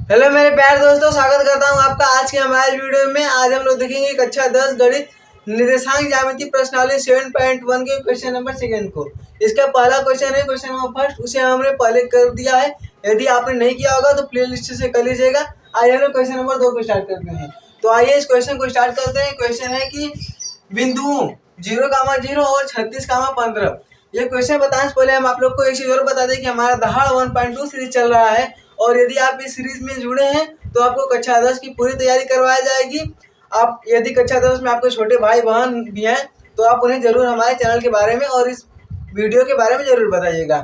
Hello मेरे प्यारे दोस्तों, स्वागत करता हूं आपका आज के हमारे वीडियो में। आज हम लोग देखेंगे कक्षा 10 गणित निर्देशांक ज्यामिति प्रश्नावली 7.1 के क्वेश्चन नंबर सेकंड को। इसका पहला क्वेश्चन है क्वेश्चन नंबर फर्स्ट, उसे हमने पहले कर दिया है। यदि आपने नहीं किया होगा तो प्ले लिस्ट से कर लीजिएगा। आइए हम लोग क्वेश्चन नंबर 2 को स्टार्ट करते हैं। तो आइए इस क्वेश्चन को स्टार्ट करते हैं। क्वेश्चन है कि बिंदुओं 0,0 और 36,15। ये क्वेश्चन बताने से पहले हम आप लोग को एक चीज और बता दें कि हमारा दहाड़ 1.2 सीरीज चल रहा है और यदि आप इस सीरीज में जुड़े हैं तो आपको कक्षा 10 की पूरी तैयारी करवाई जाएगी। आप यदि कक्षा 10 में आपके छोटे भाई बहन भी हैं तो आप उन्हें जरूर हमारे चैनल के बारे में और इस वीडियो के बारे में जरूर बताइएगा।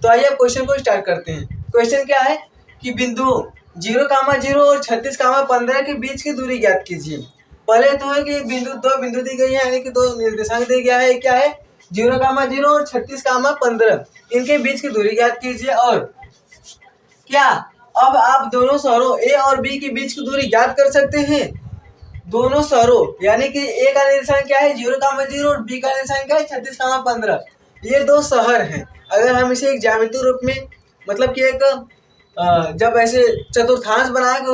तो आइए क्वेश्चन को स्टार्ट करते हैं। क्वेश्चन क्या है कि बिंदुओं 0,0 और 36,15 के बीच की दूरी ज्ञात कीजिए। पहले तो है कि दो बिंदु दी गई है, यानी कि दो निर्देशांक दिया गया है। क्या है 0,0 और 36,15, इनके बीच की दूरी ज्ञात कीजिए। और क्या अब आप दोनों शहरों ए और बी के बीच की दूरी ज्ञात कर सकते हैं? दोनों शहरों यानी कि ए का निर्देशांक क्या है 0,0 और बी का निर्देशांक क्या है 36,15। ये दो शहर हैं। अगर हम इसे एक ज्यामितीय रूप में मतलब कि एक जब ऐसे चतुर्थांश बना के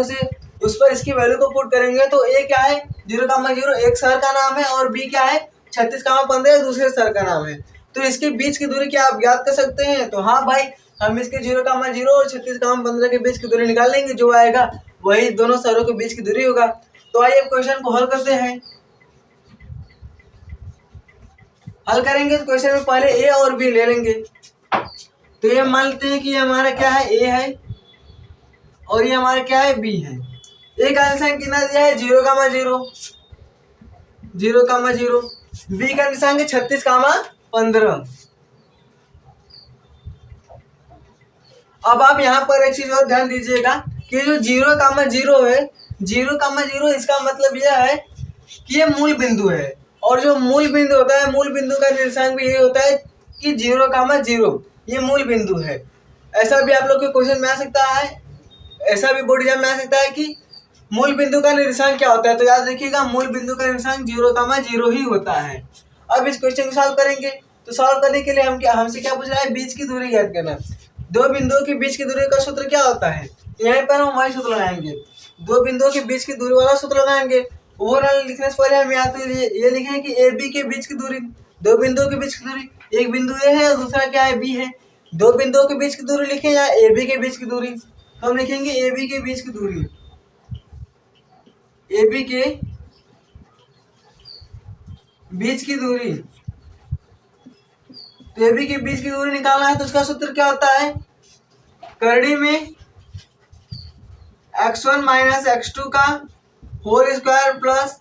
उस पर इसकी वैल्यू को पुट करेंगे तो ए क्या है 0,0 एक शहर का नाम है और बी क्या है 36,15 दूसरे शहर का नाम है। तो इसके बीच की दूरी क्या आप ज्ञात कर सकते हैं? तो हाँ भाई, हम इसके 0,0 और 36,15 के बीच की दूरी निकाल लेंगे। जो आएगा वही दोनों शहरों के बीच की दूरी होगा। तो आइए क्वेश्चन को हल करते हैं। हल करेंगे तो क्वेश्चन में पहले ए और बी ले लेंगे। तो ये मान लेते हैं कि ये हमारा क्या है ए है और ये हमारा क्या है बी है। ए का निशान कितना दिया है 0,0, बी का निशान है 36,15। अब आप यहाँ पर एक चीज और ध्यान दीजिएगा कि जो 0,0 है, 0,0 इसका मतलब यह है कि ये मूल बिंदु है। और जो मूल बिंदु होता है, मूल बिंदु का निर्देशांक भी ये होता है कि 0,0 ये मूल बिंदु है। ऐसा भी आप लोग के क्वेश्चन में आ सकता है, ऐसा भी बोर्ड एग्जाम में आ सकता है कि मूल बिंदु का निर्देशांक क्या होता है। तो याद रखिएगा मूल बिंदु का निर्देशांक 0,0 ही होता है। अब इस क्वेश्चन को सॉल्व करेंगे। तो सॉल्व करने के लिए हमसे क्या पूछ रहा है, बीच की दूरी ज्ञात करना। दो बिंदुओं के बीच की दूरी का सूत्र क्या होता है? यहाँ पर हम वही सूत्र लगाएंगे, दो बिंदुओं के बीच की दूरी वाला सूत्र लगाएंगे। ओवरऑल लिखने से पहले हम यहाँ पे ये लिखें कि ए बी के बीच की दूरी, दो बिंदुओं के बीच की दूरी, एक बिंदु ए है और दूसरा क्या है बी है। दो बिंदुओं के बीच की दूरी लिखें या ए बी के बीच की दूरी, तो हम लिखेंगे ए बी के बीच की दूरी, ए बी के बीच की दूरी। तो ए बी के बीच की दूरी निकालना है तो उसका सूत्र क्या होता है, करड़ी में x1 माइनस x2 का whole square plus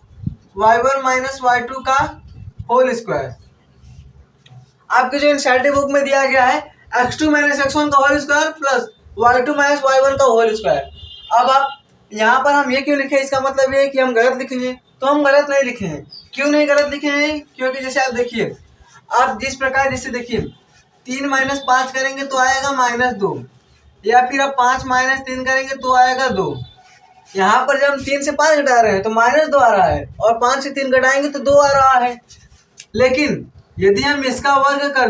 y1 minus y2 का होल स्क्वायर। आपके जो एनसीईआरटी बुक में दिया गया है x2 माइनस x1 का whole square plus y2 minus y1 का होल स्क्वायर। अब आप यहाँ पर हम ये क्यों लिखे, इसका मतलब ये है कि हम गलत लिखे हैं। तो हम गलत नहीं लिखे हैं। क्यों नहीं गलत लिखे हैं? क्योंकि जैसे आप देखिए, आप जिस प्रकार जैसे देखिए 3 माइनस 5 करेंगे तो आएगा -2, या फिर आप 5 माइनस 3 करेंगे तो आएगा 2। यहाँ पर जब हम 3 से 5 घटा रहे हैं तो -2 आ रहा है और 5 से 3 घटाएंगे तो 2 आ रहा है। लेकिन यदि हम इसका वर्ग कर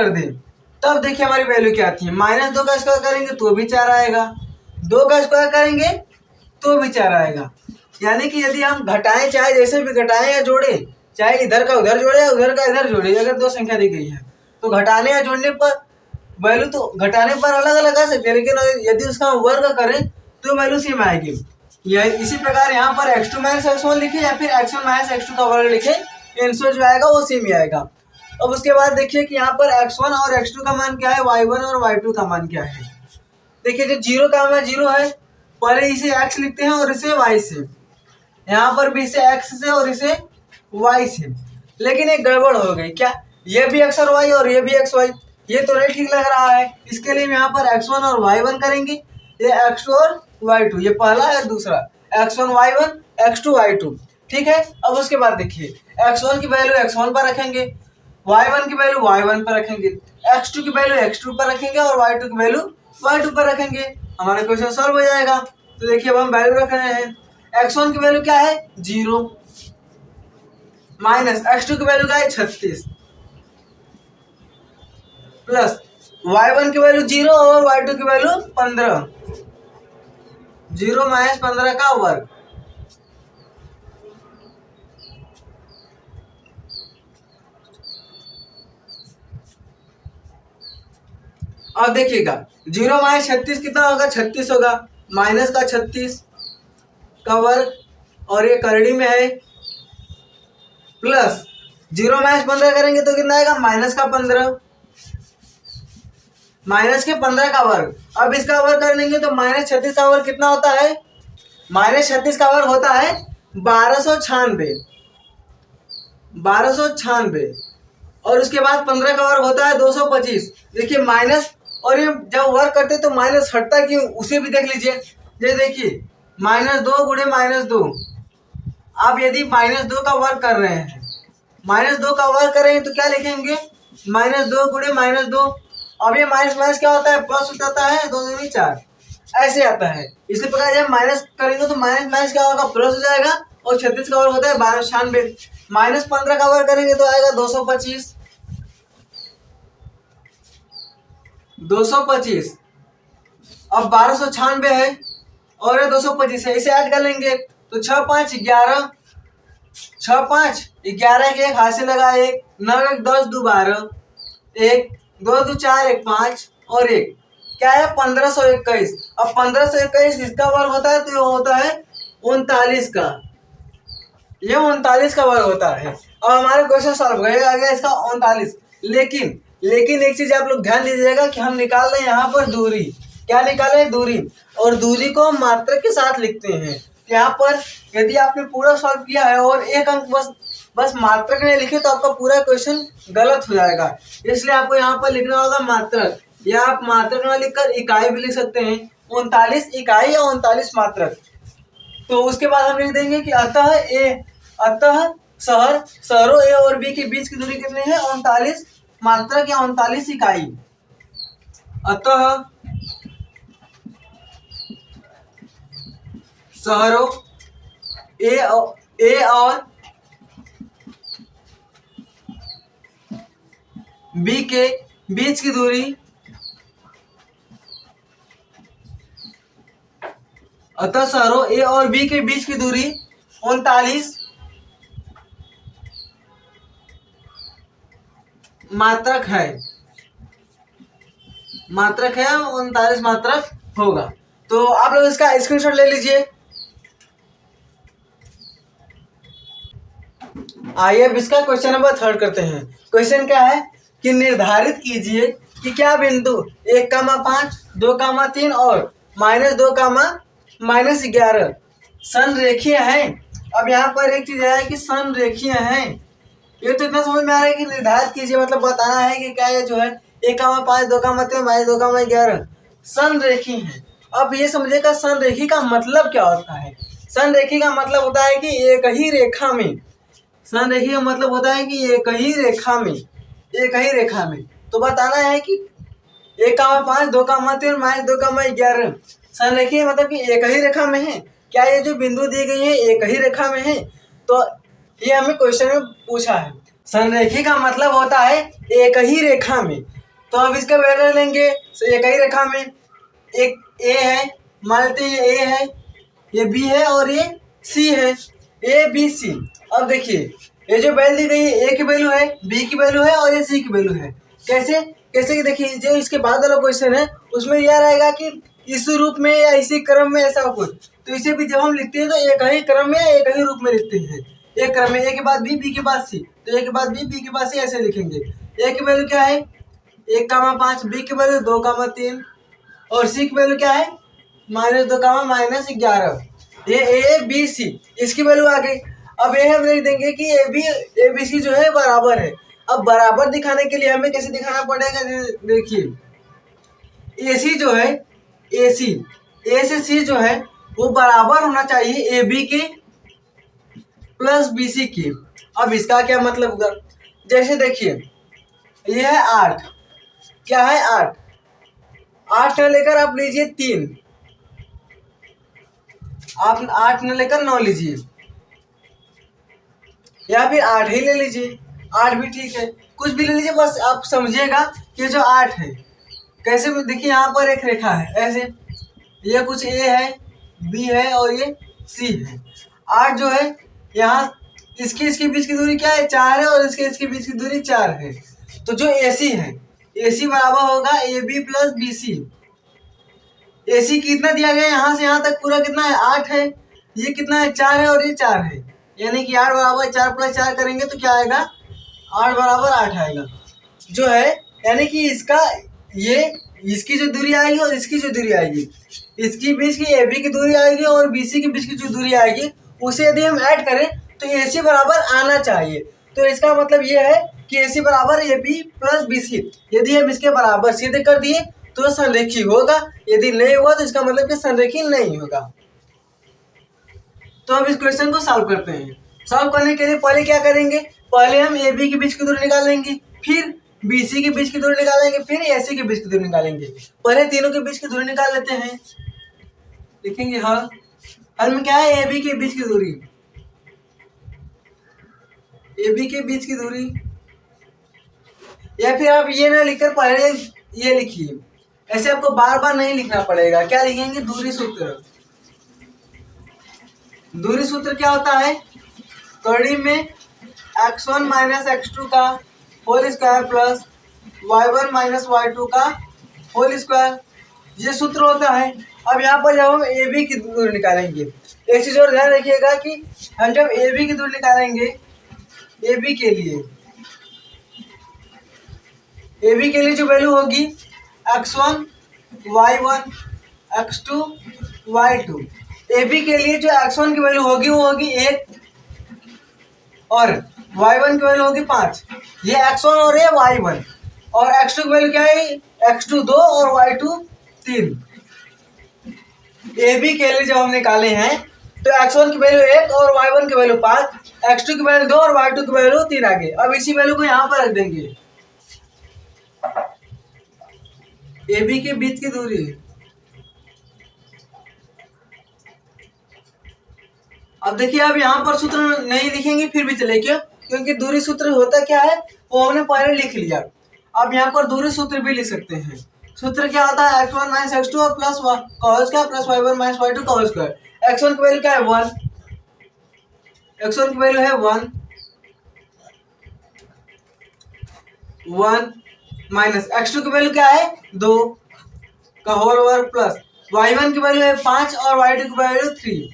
दें, तब देखिए हमारी वैल्यू क्या आती है। -2 का स्क्वायर करेंगे तो भी 4 आएगा, 2 का स्क्वायर करेंगे तो भी 4 आएगा। यानी कि यदि हम घटाएं, चाहे जैसे भी घटाएं या जोड़ें, चाहे इधर का उधर जोड़े या उधर का इधर जोड़े, अगर दो संख्या दी गई है तो घटाने या जोड़ने पर वैल्यू तो घटाने पर अलग अलग आ सकते हैं, लेकिन यदि उसका वर्ग करें तो वैल्यू सेम आएगी। इसी प्रकार यहाँ पर x2 माइनस x1 लिखे या फिर x1 माइनस x2 का वर्ग लिखे, आंसर जो आएगा वो सेम ही आएगा। अब उसके बाद देखिए कि यहाँ पर x1 और x2 का मान क्या है, y1 और y2 का मान क्या है। देखिए जो 0,0 है, पहले इसे x लिखते हैं और इसे y से, यहाँ पर भी इसे x से और इसे y से। लेकिन एक गड़बड़ हो गई, क्या ये भी x और y और ये भी x y, ये तो नहीं ठीक लग रहा है। इसके लिए हम यहाँ पर x1 और y1 करेंगे, ये x2 और y2, ये पहला है दूसरा, x1 y1 x2 y2। ठीक है। अब उसके बाद देखिए x1 की वैल्यू x1 पर रखेंगे, y1 की वैल्यू y1 पर रखेंगे, x2 की वैल्यू x2 पर रखेंगे और y2 की वैल्यू y2 पर रखेंगे। हमारा क्वेश्चन सॉल्व हो जाएगा। तो देखिए अब हम वैल्यू रख रहे हैं, x1 की वैल्यू क्या है 0, माइनस x2 की वैल्यू क्या है 36, प्लस y1 की वैल्यू 0 और y2 की वैल्यू 15। 0 माइनस 15 का वर्ग। अब देखिएगा 0 माइनस 36 कितना होगा, 36 होगा, माइनस का 36 का वर्ग, और ये करड़ी में है, प्लस 0 माइनस 15 करेंगे तो कितना आएगा, माइनस का 15, माइनस के 15 का वर्ग। अब इसका वर्ग कर लेंगे तो माइनस 36 का वर्ग कितना होता है, माइनस 36 का वर्ग होता है 1296, 1296, और उसके बाद 15 का वर्ग होता है 225। देखिए माइनस, और ये जब वर्ग करते तो माइनस हटता क्यों, उसे भी देख लीजिए। ये देखिए -2 गुणे -2, आप यदि -2 का वर्ग कर रहे हैं, -2 का वर्ग करेंगे तो क्या लिखेंगे, -2 गुणे -2। अब ये माइनस माइनस क्या होता है, प्लस हो जाता है, 2 दूनी 4, ऐसे आता है। इसी प्रकार जब माइनस करेंगे तो माइनस माइनस क्या होगा, प्लस हो जाएगा, और 36 का वर्ग होता है 1296, माइनस 15 का वर्ग करेंगे तो आएगा 225, 225। अब 1296 है और ये 225 है, इसे ऐड कर लेंगे तो 6 5 11, 6 5 11 के एक हाथ से लगा, 1 9 1 10 2 12, 1 2 2 4 1 5 और 1 क्या है 1521। अब 1521 इसका वर्ग होता है तो ये होता है 39 का, ये 39 का वर्ग होता है। अब हमारे क्वेश्चन सॉल्व गए आ गया इसका 39। लेकिन एक चीज आप लोग ध्यान दीजिएगा कि हम निकाल रहे हैं यहाँ पर दूरी, क्या निकाले हैं, दूरी, और दूरी को हम मात्रक के साथ लिखते हैं। यहाँ पर यदि आपने पूरा सॉल्व किया है और एक अंक बस मात्रक में लिखे तो आपका पूरा क्वेश्चन गलत हो जाएगा, इसलिए आपको यहाँ पर लिखना होगा मात्रक, या आप मात्रक में लिखकर इकाई भी लिख सकते हैं, 39 इकाई या 39 मात्रक। तो उसके बाद हम लिख देंगे कि अतः शहरों ए और बी के बीच की दूरी कितनी है, 39 मात्रक या 39 इकाई। अतः शहरों ए और बी के बीच की दूरी, अतः शहरों ए और बी के बीच की दूरी 39 मात्रक है, 39 मात्रक होगा। तो आप लोग इसका स्क्रीनशॉट ले लीजिए। आइए अब इसका क्वेश्चन नंबर 3 करते हैं। क्वेश्चन क्या है कि निर्धारित कीजिए कि क्या बिंदु 1,5 2,3 और -2, -11 संरेखीय है। अब यहाँ पर एक चीज है कि संरेखीय है, ये तो इतना समझ में आ रहा है कि निर्धारित कीजिए मतलब बताना है कि क्या ये जो है 1,5 2,3 -2,11 संरेखी है। अब ये समझेगा संरेखी का मतलब क्या होता है। संरेखी का मतलब होता है कि एक ही रेखा में, संरेखी का मतलब होता है कि एक ही रेखा में तो बताना है कि 1,5 2,3 -2,11 संरेखी मतलब कि एक ही रेखा में है। क्या ये जो बिंदु दी गई है एक ही रेखा में है, तो ये हमें क्वेश्चन में पूछा है। संरेखी का मतलब होता है एक ही रेखा में, तो अब इसका वैल्यू लेंगे एक ही रेखा में, एक ए है, मान लेते हैं ये ए है, ये बी है और ये सी है, ए बी सी। अब देखिए ये जो वैल्यू दी गई है, ए की वैल्यू है, बी की वैल्यू है और ये सी की वैल्यू है। कैसे कि देखिए जो इसके बाद वाला क्वेश्चन है उसमें यह रहेगा कि इस रूप में या इसी क्रम में ऐसा कुछ, तो इसे भी जब हम लिखते हैं तो एक ही क्रम में एक ही रूप में लिखते हैं। एक क्रम में ए के बाद बी के बाद सी, तो ए के बाद बी के बाद सी ऐसे लिखेंगे। ए की वैल्यू क्या है 1,5, बी की वैल्यू 2,3 और सी की वैल्यू क्या है -2, -11। ये ए बी सी इसकी वैल्यू आ गई। अब ये हम लिख देंगे कि ए बी सी जो है बराबर है। अब बराबर दिखाने के लिए हमें कैसे दिखाना पड़ेगा, देखिए ए सी जो है ए से सी जो है वो बराबर होना चाहिए ए बी के प्लस बी सी की। अब इसका क्या मतलब होगा, जैसे देखिए ये है 8, क्या है 8 न लेकर आप लीजिए 3, आप 8 न लेकर 9 लीजिए, या फिर 8 ही ले लीजिए, 8 भी ठीक है, कुछ भी ले लीजिए, बस आप समझिएगा कि जो 8 है कैसे भी देखिए, यहाँ पर एक रेखा है ऐसे, ये कुछ ए है, बी है और ये सी है। 8 जो है यहाँ इसके बीच की दूरी क्या है, 4 है, और इसके बीच की दूरी 4 है। तो जो AC है, AC बराबर होगा AB प्लस BC। AC कितना दिया गया है, यहाँ से यहाँ तक पूरा कितना है, 8 है, ये कितना है, 4 है, और ये 4 है, यानी कि 8 बराबर 4 प्लस 4 करेंगे तो क्या आएगा, 8 बराबर 8 आएगा जो है। यानी कि इसकी जो दूरी आएगी और इसकी जो दूरी आएगी, इसकी बीच की AB की दूरी आएगी और BC के बीच की जो दूरी आएगी, उसे यदि हम ऐड करें तो AC बराबर आना चाहिए। तो इसका मतलब ये है कि AC बराबर AB प्लस BC। यदि हम इसके बराबर सीधे कर दिए तो संरेखी होगा, यदि नहीं हुआ तो इसका मतलब कि संरेखी नहीं होगा। तो अब इस क्वेश्चन को सॉल्व करते हैं। सॉल्व करने के लिए पहले क्या करेंगे, पहले हम AB के बीच की दूरी निकालेंगे, फिर BC के बीच की दूरी निकालेंगे, फिर AC के बीच की दूरी निकालेंगे। पहले तीनों के बीच की दूरी निकाल लेते हैं। लिखेंगे हल में क्या है, AB के बीच की दूरी, AB के बीच की दूरी, या फिर आप ये ना लिखकर पहले ये लिखिए, ऐसे आपको बार बार नहीं लिखना पड़ेगा। क्या लिखेंगे, दूरी सूत्र। दूरी सूत्र क्या होता है, कड़ी में x1 माइनस x2 का whole square plus y1 minus y2 का होल स्क्वायर, ये सूत्र होता है। अब यहाँ पर जब हम AB की दूरी निकालेंगे, एक चीज और ध्यान रखिएगा कि हम जब AB की दूरी निकालेंगे, AB के लिए जो वैल्यू होगी x1 y1 x2 y2, AB के लिए जो x1 की वैल्यू होगी वो होगी 1 और y1 की वैल्यू होगी 5। ये x1 और ये y1, और x2 की वैल्यू क्या है, x2 2 और y2 3। AB के लिए जब हम निकाले हैं तो x1 की वैल्यू 1 और y1 की वैल्यू 5, x2 की वैल्यू 2 और y2 की वैल्यू 3 आ गई। अब इसी वैल्यू को यहाँ पर रख देंगे, AB के बीच की दूरी। अब देखिए, अब यहाँ पर सूत्र नहीं लिखेंगे फिर भी चले, क्यों, क्योंकि दूरी सूत्र होता क्या है वो हमने पहले लिख लिया। अब यहाँ पर दूरी सूत्र भी लिख सकते हैं। सूत्र क्या होता है, x1 माइनस x2 और प्लस का whole square plus y1 minus y2 का होल स्क्वायर। x1 की वैल्यू क्या है 1, x1 की वैल्यू है 1 माइनस x2 की वैल्यू क्या है 2 का होल वर्ग प्लस y1 की वैल्यू है 5 और y2 की वैल्यू 3,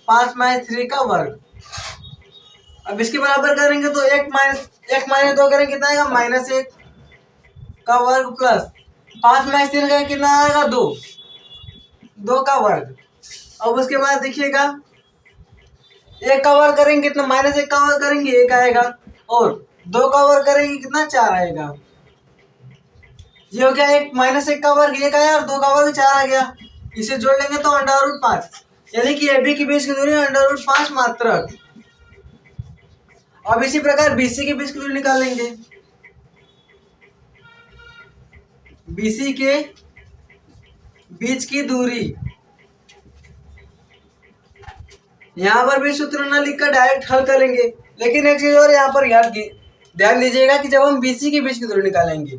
5 माइनस 3 का वर्ग। अब इसके बराबर करेंगे तो 1 माइनस 2 करेंगे कितना आएगा, -1 का वर्ग प्लस 5 माइनस 3 का कितना आएगा 2 का वर्ग। अब उसके बाद देखिएगा 1 का वर्ग करेंगे कितना, -1 का वर्ग करेंगे 1 आएगा, और 2 का वर्ग करेंगे कितना 4 आएगा। ये हो गया 1 -1 का वर्ग 1 आया और 2 का वर्ग 4 आ गया। इसे जोड़ लेंगे तो √5, यानी कि AB के बीच की दूरी √5 मात्रक। अब इसी प्रकार BC के बीच की दूरी निकालेंगे। BC के बीच की दूरी, यहाँ पर भी सूत्र न लिखकर डायरेक्ट हल करेंगे। लेकिन एक चीज और यहाँ पर ध्यान दीजिएगा कि जब हम BC के बीच की दूरी निकालेंगे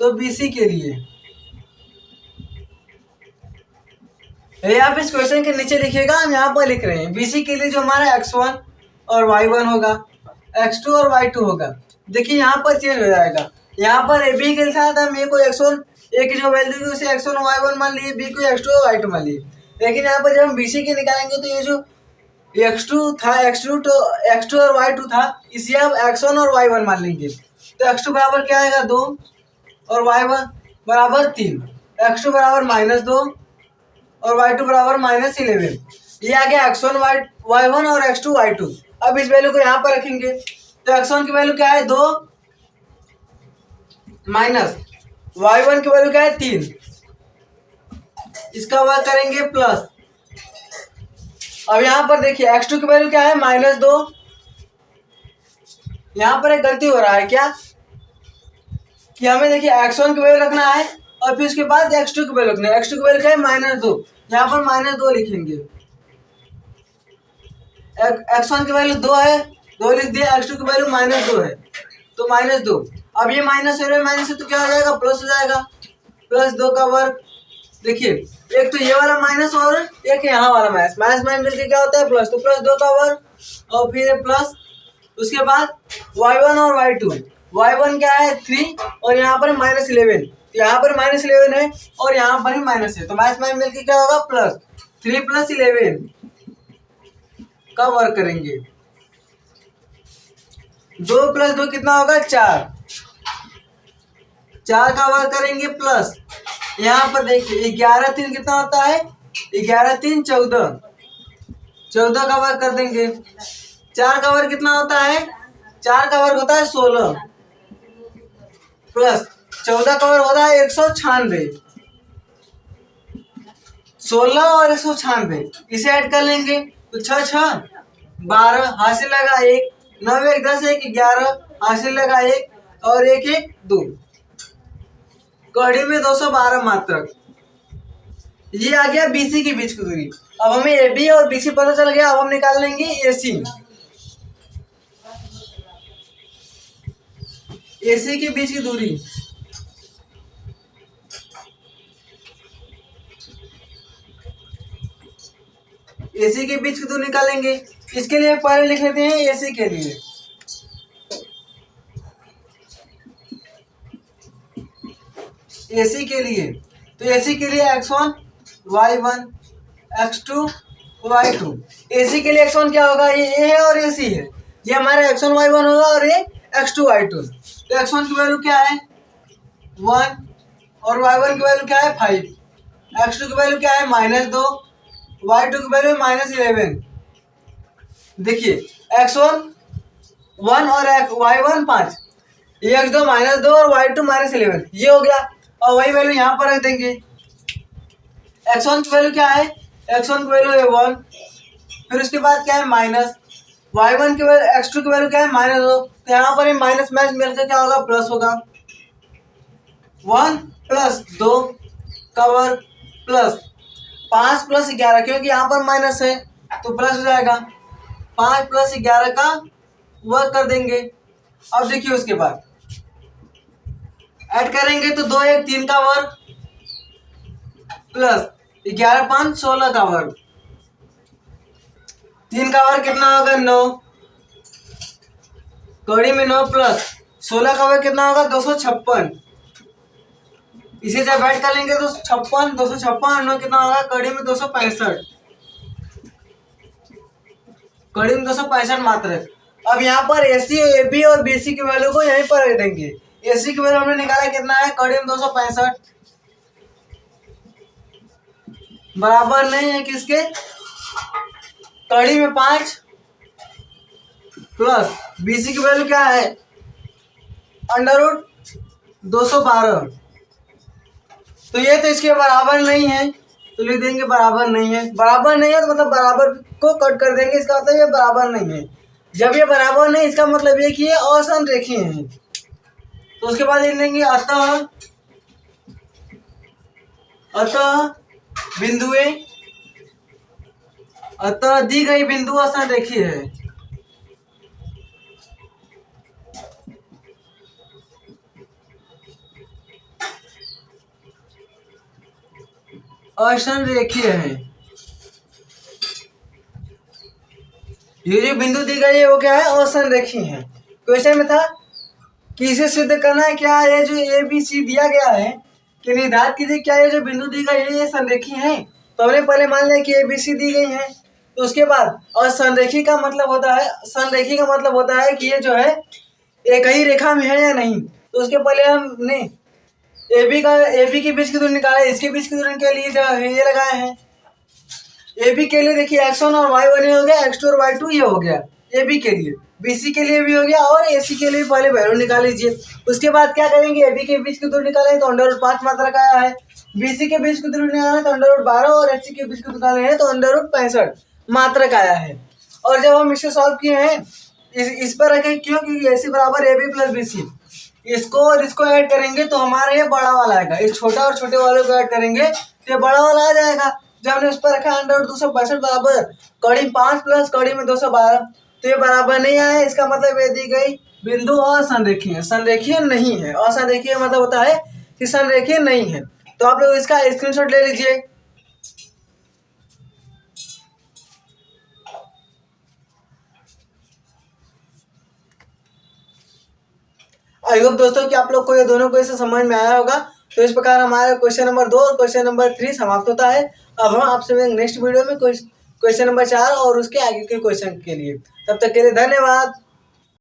तो BC के लिए आप इस क्वेश्चन के नीचे लिखिएगा, हम यहाँ पर लिख रहे हैं BC के लिए जो हमारा x1 और y1 होगा, x2 और y2 होगा। देखिए यहाँ पर चेंज हो जाएगा, यहाँ पर AB के साथ हम A को x1, A की जो वैल्यू थी उसे x1 और y1 मान लिए, B को x2 और y2 मान लिए। लेकिन यहाँ पर जब हम BC के निकालेंगे तो ये जो x2 था, x2 और y2 था, इसे हम x1 और y1 मान लेंगे। तो x2 बराबर क्या आएगा 2 और y1 बराबर 3, x2 बराबर -2 और y2 बराबर -11। ये आ गया x1 y1 और x2 y2। अब इस वैल्यू को यहाँ पर रखेंगे तो x1 की वैल्यू क्या है 2 माइनस y1 की वैल्यू क्या है 3, इसका वर्ग करेंगे प्लस। अब यहाँ पर देखिए x2 की वैल्यू क्या है -2। यहाँ पर एक गलती हो रहा है क्या कि हमें देखिए x1 की वैल्यू रखना है और फिर उसके बाद x2 की वैल्यू रखना है। x2 की वैल्यू क्या है -2, यहाँ पर -2 लिखेंगे। x1 की वैल्यू 2 है, 2 लिख दिया, x2 की वैल्यू -2 है तो -2। अब ये माइनस है तो क्या हो जाएगा, प्लस हो जाएगा, प्लस 2 का वर्ग। देखिए एक तो ये वाला माइनस और एक यहाँ वाला माइनस, माइनस माइनस मिलकर क्या होता है प्लस, तो प्लस 2 का वर्ग और फिर प्लस, उसके बाद y1 और y2, y1 क्या है 3 और यहाँ पर -11, यहाँ पर -11 है और यहाँ पर ही माइनस है, तो माइनस माइनस मिलकर क्या होगा प्लस, 3 + 11 का वर्ग करेंगे, 2 + 2 कितना होगा 4, 4 का वर्ग करेंगे प्लस, यहाँ पर देखिए 11 3 कितना होता है, 11 3 14, 14 का वर्ग कर देंगे, 4 का वर्ग कितना होता है, 4 का वर्ग होता है 16 प्लस 14 का वर्ग होता है 196, 16 और 196 इसे ऐड कर लेंगे तो 6 6 12 हासिल लगा 1, 9 1 10 1 11 हासिल लगा 1 और 1 1 2, कड़ी में 212 मात्रक। ये आ गया बीसी के बीच की दूरी। अब हमें एबी और बीसी पता चल गया, अब हम निकाल लेंगे एसी, एसी के बीच की दूरी। एसी के बीच की दूरी निकालेंगे, इसके लिए पहले लिख लेते हैं एसी के लिए, एसी के लिए तो एसी के लिए x1 y1 x2 y2, AC के लिए x1 क्या होगा, ये ए है और एसी है, ये हमारा x1 y1 होगा और ये x2 y2, तो x1 की वैल्यू क्या है 1 और y1 की वैल्यू क्या है 5, x2 की वैल्यू क्या है -2, y2 की वैल्यू -11। देखिए x1 1 और y1 5, ये x2 -2 और y2 -11, ये हो गया, और वही वैल्यू यहाँ पर रख देंगे। x1 की वैल्यू क्या है, x1 की वैल्यू है 1, फिर उसके बाद क्या है माइनस, y1 की वैल्यू x2 की वैल्यू क्या है -2, तो यहाँ पर माइनस मैच मिलकर क्या होगा प्लस होगा, 1 + 2 का वर्ग प्लस 5 + 11, क्योंकि यहाँ पर माइनस है तो प्लस हो जाएगा, 5 + 11 का वर्ग कर देंगे। अब देखिए उसके बाद ऐड करेंगे तो 2 1 3 का वर्ग प्लस 11 5 16 का वर्ग, 3 का वर्ग कितना होगा 9, कड़ी में 9 प्लस 16 का वर्ग कितना होगा 256, इसे जब ऐड कर लेंगे तो 56 256 और 9 कितना होगा कड़ी में 265, कड़ी में 265 मात्रक। अब यहाँ पर एसी एबी और बीसी की वैल्यू को यहीं पर रख देंगे, एसी की वैल्यू हमने निकाला कितना है कड़ी में 265, बराबर नहीं है किसके, कड़ी में 5 प्लस बीसी की वैल्यू क्या है √212, तो ये तो इसके बराबर नहीं है, तो लिख देंगे बराबर नहीं है, बराबर नहीं है तो मतलब बराबर को कट कर देंगे, इसका मतलब ये बराबर नहीं है, जब ये बराबर नहीं इसका मतलब ये कि ये असंरेखीय है, तो उसके बाद लिख देंगे अतः बिंदुएं, अतः दी गई बिंदु असंरेखीय है, असंरेखीय है। ये जो बिंदु दी गई है वो क्या है असंरेखीय है। क्वेश्चन में था कि इसे सिद्ध करना है, क्या ये जो ए बी सी दिया गया है कि निर्धारित कीजिए क्या ये जो बिंदु दी गई है ये संरेखीय है, तो हमने पहले मान लिया कि ए बी सी दी गई है, तो उसके बाद असंरेखीय का मतलब होता है, संरेखीय का मतलब होता है कि ये जो है एक ही रेखा में है या नहीं, तो उसके पहले हमने एबी के बीच की दूरी निकाला, इसके बीच की दूरी के लिए जो है ये लगाए हैं, एबी के लिए देखिए x1 और y1 हो गया, x2 और y2 ये हो गया एबी के लिए, बीसी के लिए भी हो गया और एसी के लिए पहले वैल्यू निकाल लीजिए। उसके बाद क्या करेंगे, एबी के बीच की दूरी निकालें तो √5 मात्रक आया है, बीसी के बीच की दूरी निकालें तो √12 और एसी के बीच की निकाले हैं तो √65 मात्रक आया है। और जब हम इसे सॉल्व किए हैं इस पर रखें, क्यों, क्योंकि एसी बराबर एबी प्लस बीसी, इसको और इसको ऐड करेंगे तो हमारा ये बड़ा वाला आएगा, इस छोटा और छोटे वाले को ऐड करेंगे तो ये बड़ा वाला आ जाएगा। जब हमने उस पर रखा √265 बराबर कड़ी 5 प्लस कड़ी में 212, तो ये बराबर नहीं आया, इसका मतलब ये दी गई बिंदु असंरेखीय, संरेखीय नहीं है। असंरेखीय मतलब होता है कि संरेखीय नहीं है। तो आप लोग इसका स्क्रीनशॉट ले लीजिए। आई होप दोस्तों कि आप लोग को ये दोनों क्वेश्चन समझ में आया होगा। तो इस प्रकार हमारा क्वेश्चन नंबर 2 और क्वेश्चन नंबर 3 समाप्त होता है। अब हम आपसे मिलेंगे नेक्स्ट वीडियो में क्वेश्चन नंबर 4 और उसके आगे के क्वेश्चन के लिए। तब तक के लिए धन्यवाद।